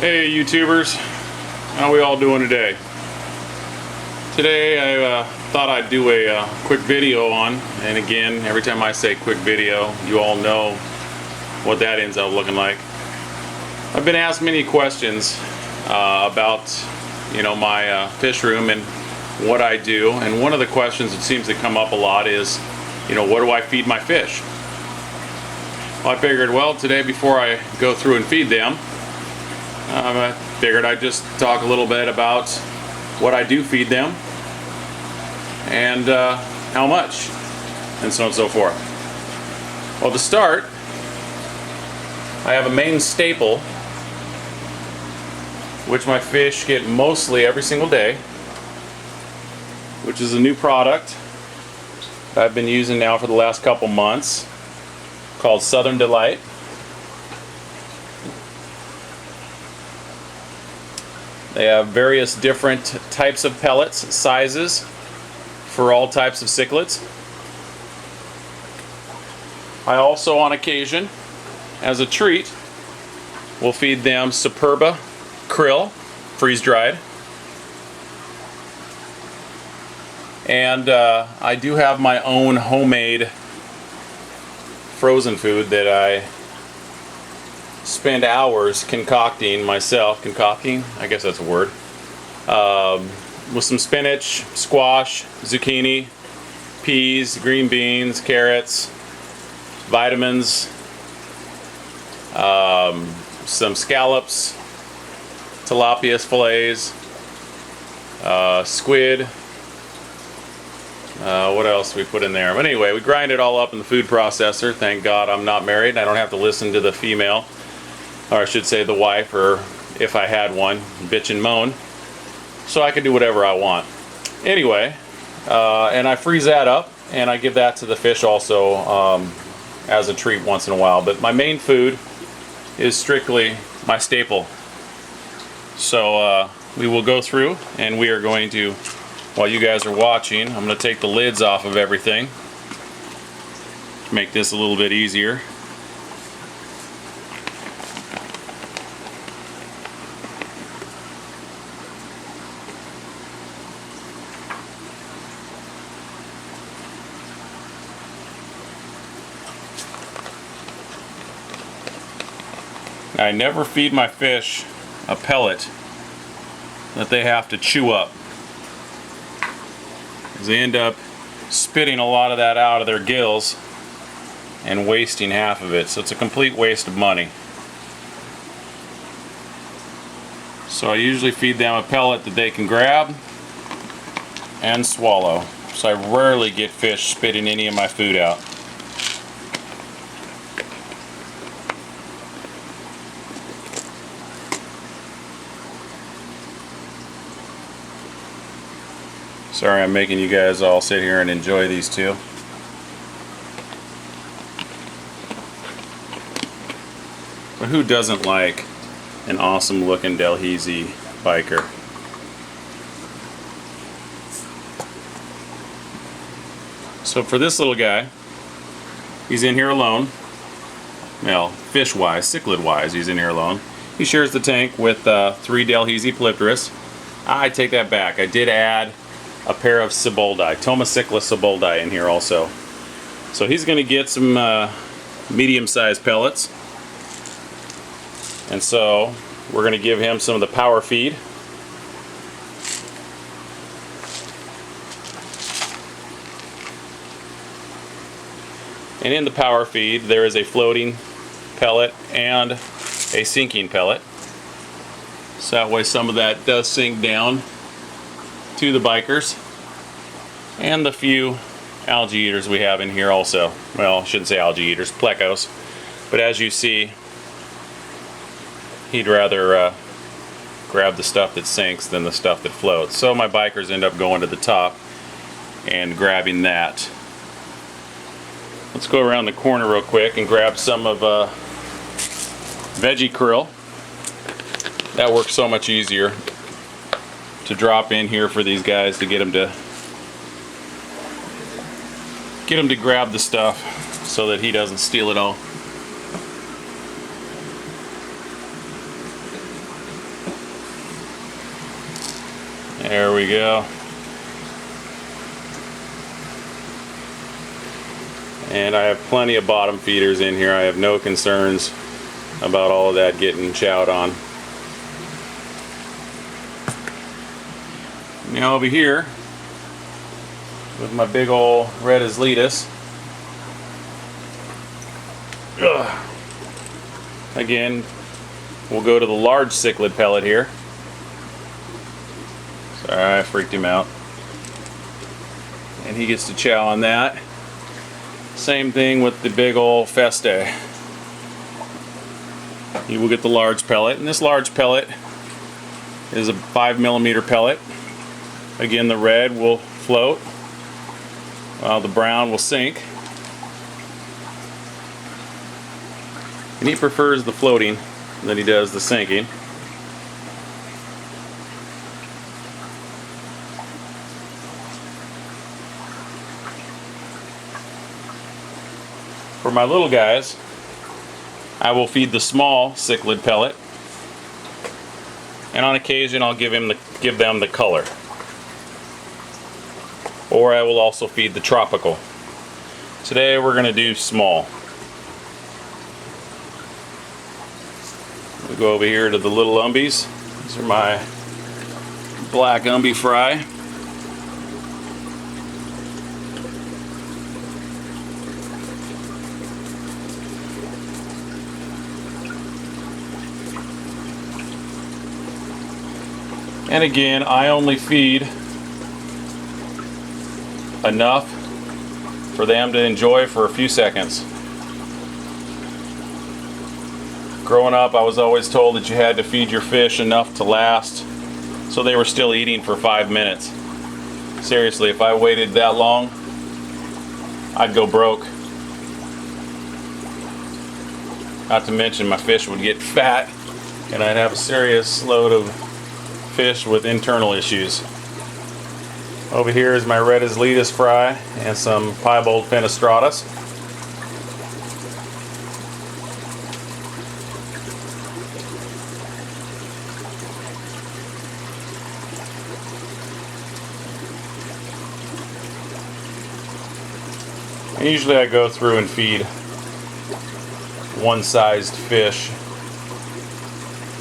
Hey YouTubers, how we all doing today? Today I thought I'd do a quick video on, and again, every time I say quick video, you all know what that ends up looking like. I've been asked many questions about my fish room and what I do, and one of the questions that seems to come up a lot is, what do I feed my fish? Well, I figured, well, today before I go through and feed them, I figured I'd just talk a little bit about what I do feed them and how much, and so on and so forth. Well, to start, I have a main staple which my fish get mostly every single day, which is a new product that I've been using now for the last couple months, called Southern Delight. They have various different types of pellets, sizes, for all types of cichlids. I also, on occasion, as a treat, will feed them Superba krill, freeze-dried. And I do have my own homemade frozen food that I spend hours concocting myself. Concocting? I guess that's a word. With some spinach, squash, zucchini, peas, green beans, carrots, vitamins, some scallops, tilapia fillets, squid. What else we put in there? But anyway, we grind it all up in the food processor. Thank God I'm not married. I don't have to listen to the female, or I should say the wife, or if I had one, bitch and moan. So I can do whatever I want. Anyway, and I freeze that up, and I give that to the fish also as a treat once in a while. But my main food is strictly my staple. So we will go through, and we are going to, while you guys are watching, I'm going to take the lids off of everything to make this a little bit easier. I never feed my fish a pellet that they have to chew up, because they end up spitting a lot of that out of their gills and wasting half of it. So it's a complete waste of money. So I usually feed them a pellet that they can grab and swallow. So I rarely get fish spitting any of my food out. Sorry I'm making you guys all sit here and enjoy these two. But who doesn't like an awesome looking Delhaize biker? So for this little guy, he's in here alone. Well, fish wise, cichlid wise, he's in here alone. He shares the tank with 3 Delhaize polypterus. I take that back. I did add a pair of Siboldi, Tomociclus Siboldi, in here also. So he's going to get some medium-sized pellets. And so we're going to give him some of the power feed. And in the power feed there is a floating pellet and a sinking pellet. So that way some of that does sink down to the bikers and the few algae eaters we have in here also. Well, I shouldn't say algae eaters, plecos. But as you see, he'd rather grab the stuff that sinks than the stuff that floats. So my bikers end up going to the top and grabbing that. Let's go around the corner real quick and grab some of veggie krill. That works so much easier to drop in here for these guys to get them to grab the stuff so that he doesn't steal it all. There we go. And I have plenty of bottom feeders in here. I have no concerns about all of that getting chowed on. Now over here, with my big ol' red Cichlid. Again, we'll go to the large cichlid pellet here. Sorry, I freaked him out. And he gets to chow on that. Same thing with the big ol' Feste. He will get the large pellet, and this large pellet is a 5mm pellet. Again, the red will float while the brown will sink. And he prefers the floating than he does the sinking. For my little guys, I will feed the small cichlid pellet, and on occasion I'll give them the color. Or I will also feed the tropical. Today we're going to do small. We go over here to the little umbies. These are my black umbie fry. And again, I only feed enough for them to enjoy for a few seconds. Growing up, I was always told that you had to feed your fish enough to last, so they were still eating for 5 minutes. Seriously, if I waited that long, I'd go broke. Not to mention my fish would get fat, and I'd have a serious load of fish with internal issues. Over here is my red Cichlid fry and some piebald fenestratus. And usually I go through and feed one-sized fish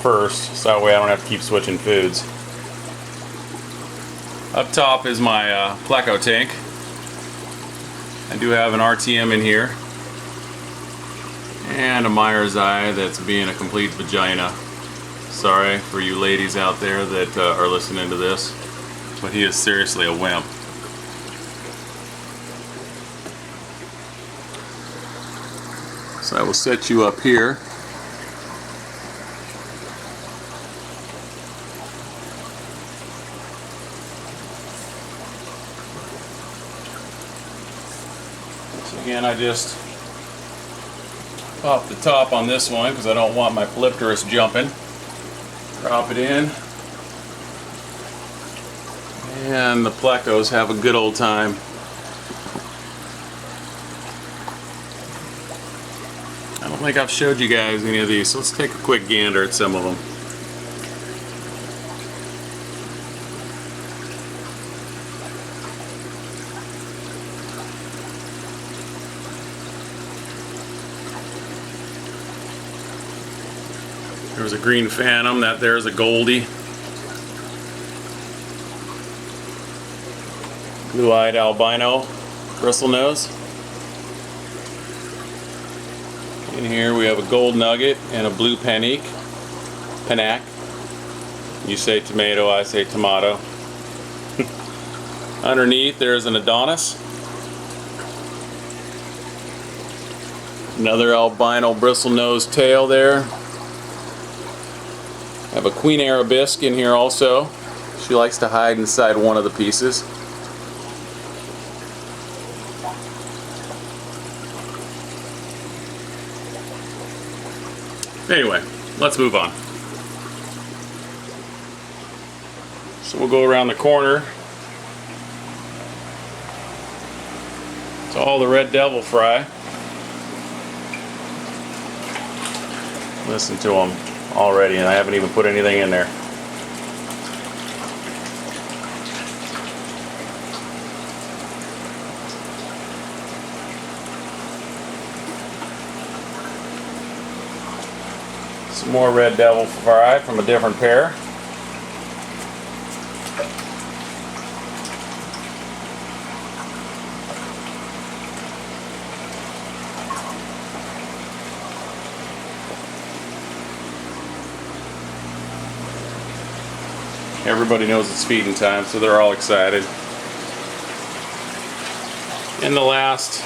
first, so that way I don't have to keep switching foods. Up top is my pleco tank. I do have an RTM in here and a Meyer's eye that's being a complete vagina. Sorry for you ladies out there that are listening to this, but he is seriously a wimp. So I will set you up here. So again, I just pop the top on this one because I don't want my polypterus jumping. Drop it in. And the plecos have a good old time. I don't think I've showed you guys any of these, so let's take a quick gander at some of them. There was a green phantom, that there's a goldie. Blue-eyed albino bristlenose. In here we have a gold nugget and a blue panic. You say tomato, I say tomato. Underneath there's an Adonis. Another albino bristlenose tail there. I have a queen arabesque in here also. She likes to hide inside one of the pieces. Anyway, let's move on. So we'll go around the corner to all the red devil fry. Listen to them already, and I haven't even put anything in there. Some more red devil fry from a different pair. Everybody knows it's feeding time, so they're all excited. And the last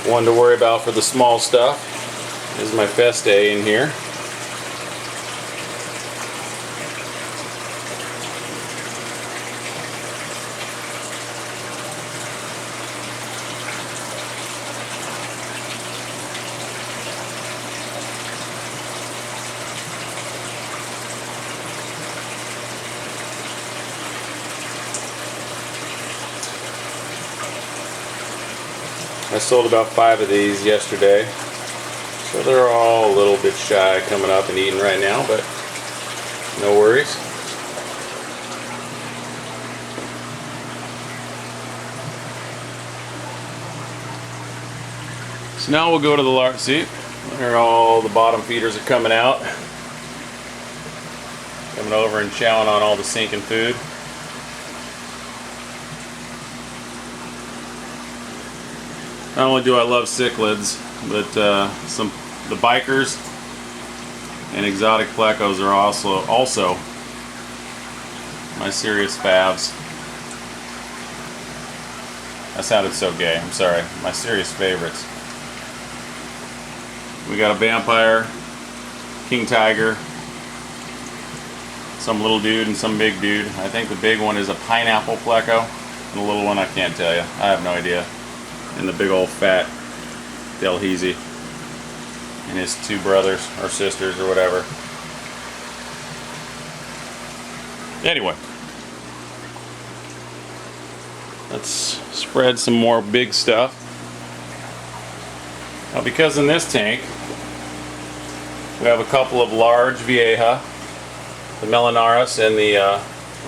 one to worry about for the small stuff is my Feste in here. I sold about 5 of these yesterday, so they're all a little bit shy coming up and eating right now, but no worries. So now we'll go to the large seat. There all the bottom feeders are coming out. Coming over and chowing on all the sinking food. Not only do I love cichlids, but the bikers and exotic plecos are also my serious favs. That sounded so gay, I'm sorry. My serious favorites. We got a vampire, king tiger, some little dude and some big dude. I think the big one is a pineapple pleco, and the little one I can't tell you. I have no idea. And the big old fat Delhaize and his 2 brothers or sisters or whatever. Anyway, let's spread some more big stuff. Now, because in this tank we have a couple of large Vieja, the Melanaris and the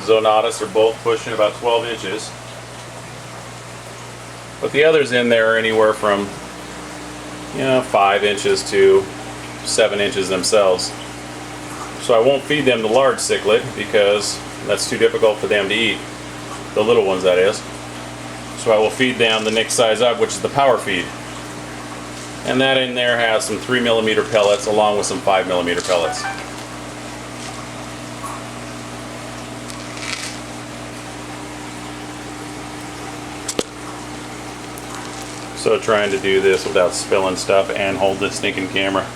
Zonatus are both pushing about 12 inches. But the others in there are anywhere from 5 inches to 7 inches themselves. So I won't feed them the large cichlid because that's too difficult for them to eat. The little ones, that is. So I will feed them the next size up, which is the power feed. And that in there has some 3mm pellets along with some 5mm pellets. So trying to do this without spilling stuff and hold this stinking camera.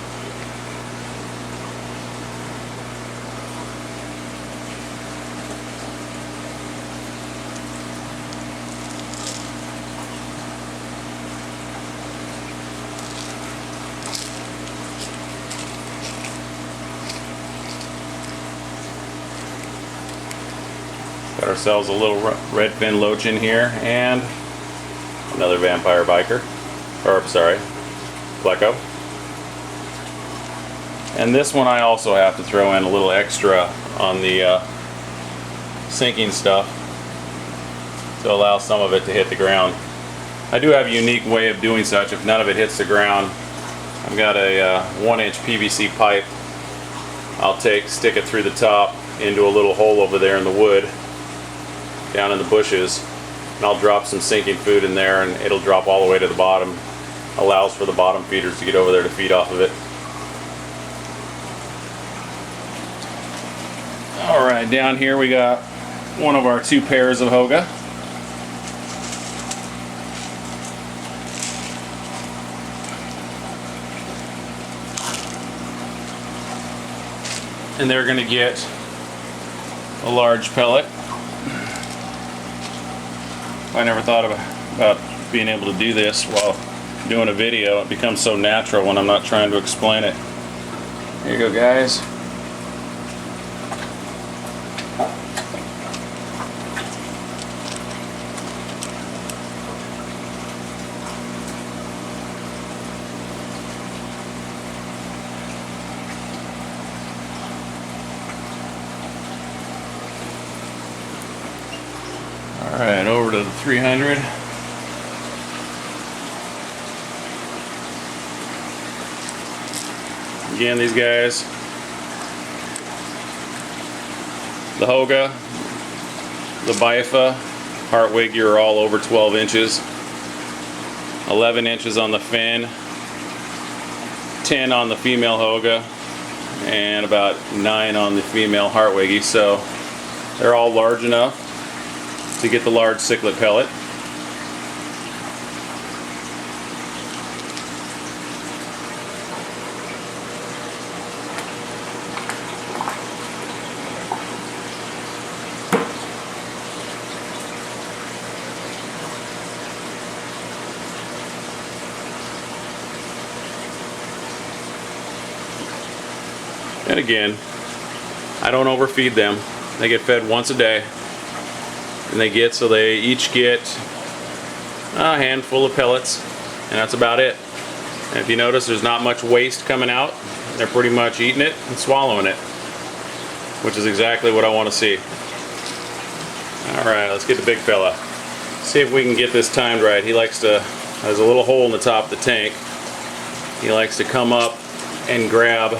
Got ourselves a little redfin loach in here and another vampire biker, or sorry, pleco. And this one I also have to throw in a little extra on the sinking stuff to allow some of it to hit the ground. I do have a unique way of doing such. If none of it hits the ground, I've got a 1-inch PVC pipe. I'll stick it through the top into a little hole over there in the wood, down in the bushes. And I'll drop some sinking food in there and it'll drop all the way to the bottom. Allows for the bottom feeders to get over there to feed off of it. Alright, down here we got one of our 2 pairs of Hoga. And they're going to get a large pellet. I never thought about being able to do this while doing a video. It becomes so natural when I'm not trying to explain it. Here you go, guys. Alright, over to the 300. Again, these guys, the Hoga, the Bifa, Hartwig, are all over 12 inches. 11 inches on the fin, 10 on the female Hoga, and about 9 on the female Hartwiggy. So they're all large enough to get the large cichlid pellet. And again, I don't overfeed them. They get fed once a day, and they each get a handful of pellets, and that's about it. And if you notice, there's not much waste coming out. They're pretty much eating it and swallowing it, which is exactly what I want to see. Alright, let's get the big fella. See if we can get this timed right. There's a little hole in the top of the tank. He likes to come up and grab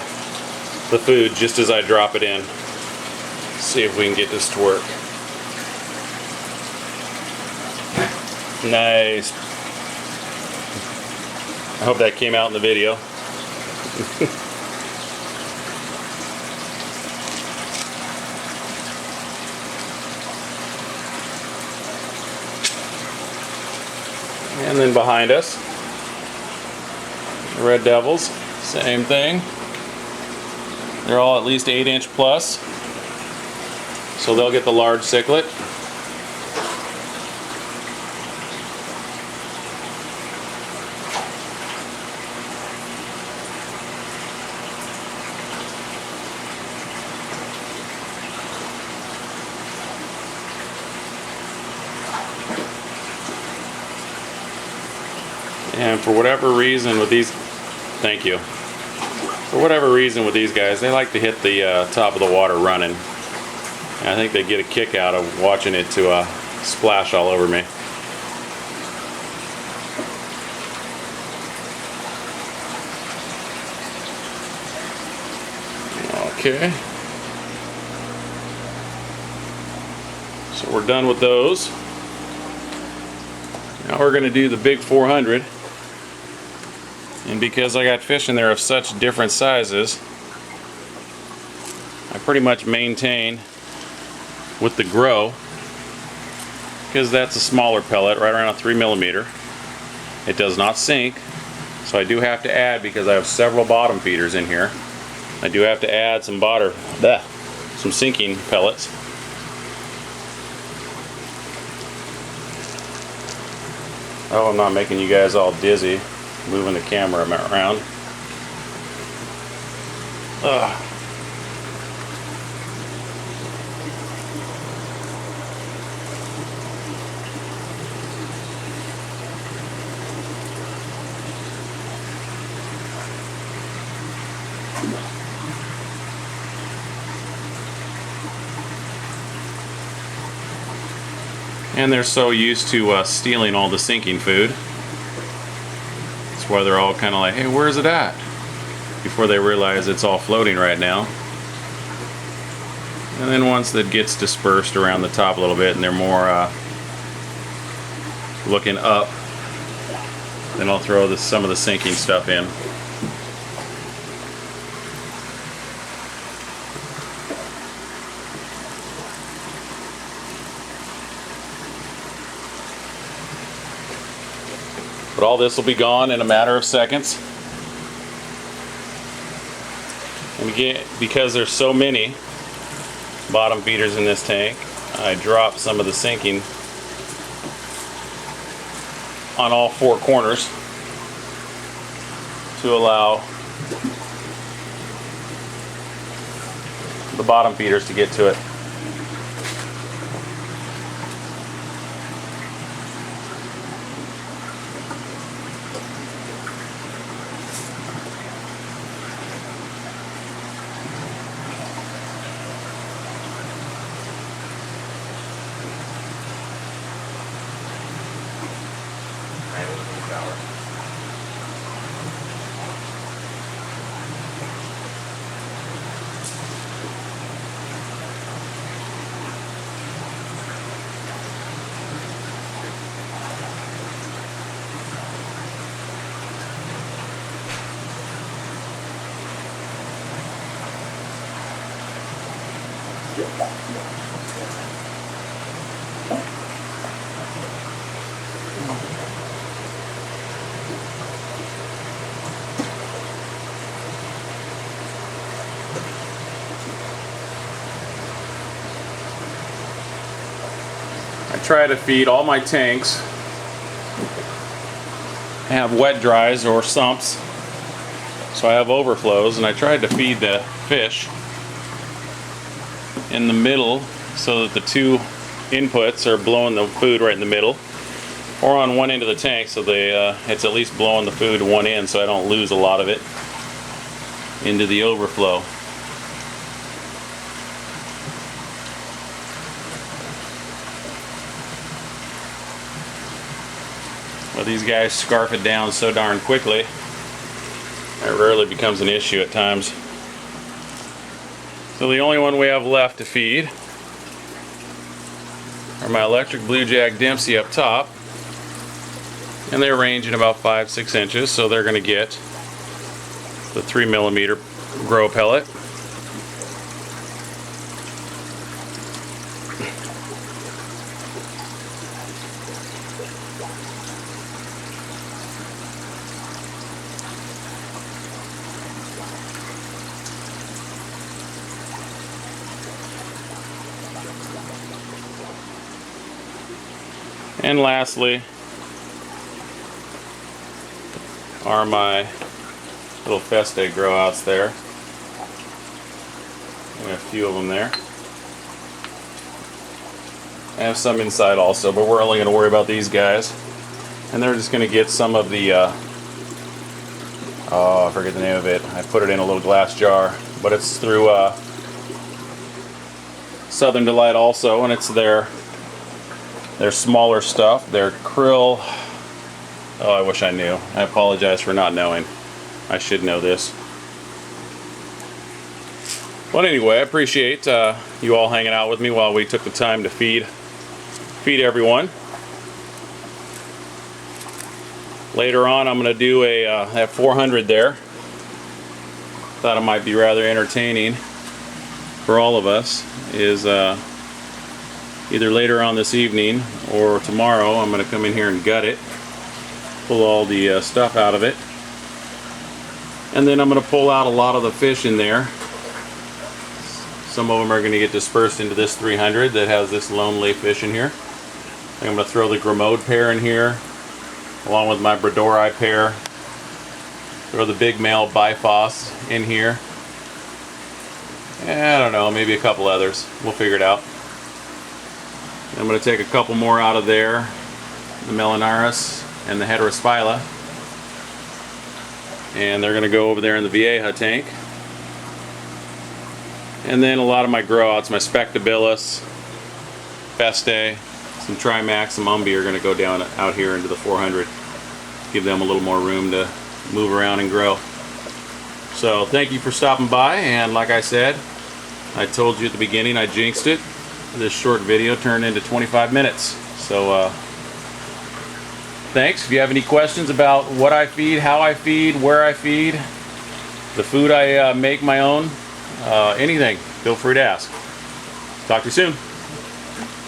the food just as I drop it in. See if we can get this to work. Nice. I hope that came out in the video. And then behind us, the Red Devils, same thing. They're all at least 8-inch plus, so they'll get the large cichlid. And for whatever reason with these, thank you. For whatever reason with these guys, they like to hit the top of the water running. And I think they get a kick out of watching it to splash all over me. Okay. So we're done with those. Now we're going to do the big 400. And because I got fish in there of such different sizes, I pretty much maintain with the Grow, because that's a smaller pellet, right around a 3mm. It does not sink, so I do have to add, because I have several bottom feeders in here, I do have to add some some sinking pellets. Oh, I'm not making you guys all dizzy moving the camera around. Ugh. And they're so used to stealing all the sinking food. That's why they're all kind of like, hey, where's it at? Before they realize it's all floating right now. And then once that gets dispersed around the top a little bit and they're more looking up, then I'll throw some of the sinking stuff in. But all this will be gone in a matter of seconds. And again, because there's so many bottom feeders in this tank, I drop some of the sinking on all four corners to allow the bottom feeders to get to it. I try to feed all my tanks have wet dries or sumps, so I have overflows, and I tried to feed the fish in the middle so that the two inputs are blowing the food right in the middle, or on one end of the tank so it's at least blowing the food one end so I don't lose a lot of it into the overflow. But these guys scarf it down so darn quickly, it rarely becomes an issue at times. So the only one we have left to feed are my electric Blue Jack Dempsey up top, and they're ranging about 5-6 inches, so they're going to get the 3mm grow pellet. And lastly are my little Feste grow outs there. We have a few of them there. I have some inside also, but we're only going to worry about these guys. And they're just going to get some of the, oh, I forget the name of it. I put it in a little glass jar, but it's through Southern Delight also, and it's their smaller stuff, their krill. Oh, I wish I knew. I apologize for not knowing. I should know this. But anyway, I appreciate you all hanging out with me while we took the time to feed everyone. Later on, I'm going to do that 400 there. Thought it might be rather entertaining for all of us. Is either later on this evening or tomorrow, I'm going to come in here and gut it, pull all the stuff out of it, and then I'm going to pull out a lot of the fish in there. Some of them are going to get dispersed into this 300 that has this lonely fish in here. I'm going to throw the Grimaud pair in here, along with my Bredori pair. Throw the big male Bifos in here. I don't know, maybe a couple others. We'll figure it out. I'm going to take a couple more out of there, the Melanaris and the Heterospila, and they're going to go over there in the Vieja tank. And then a lot of my grow outs, my Spectabilis, Feste, some Trimax, some Umbi are going to go down out here into the 400. Give them a little more room to move around and grow. So thank you for stopping by, and like I said, I told you at the beginning, I jinxed it. This short video turned into 25 minutes. So thanks. If you have any questions about what I feed, how I feed, where I feed, the food I make my own, anything, feel free to ask. Talk to you soon.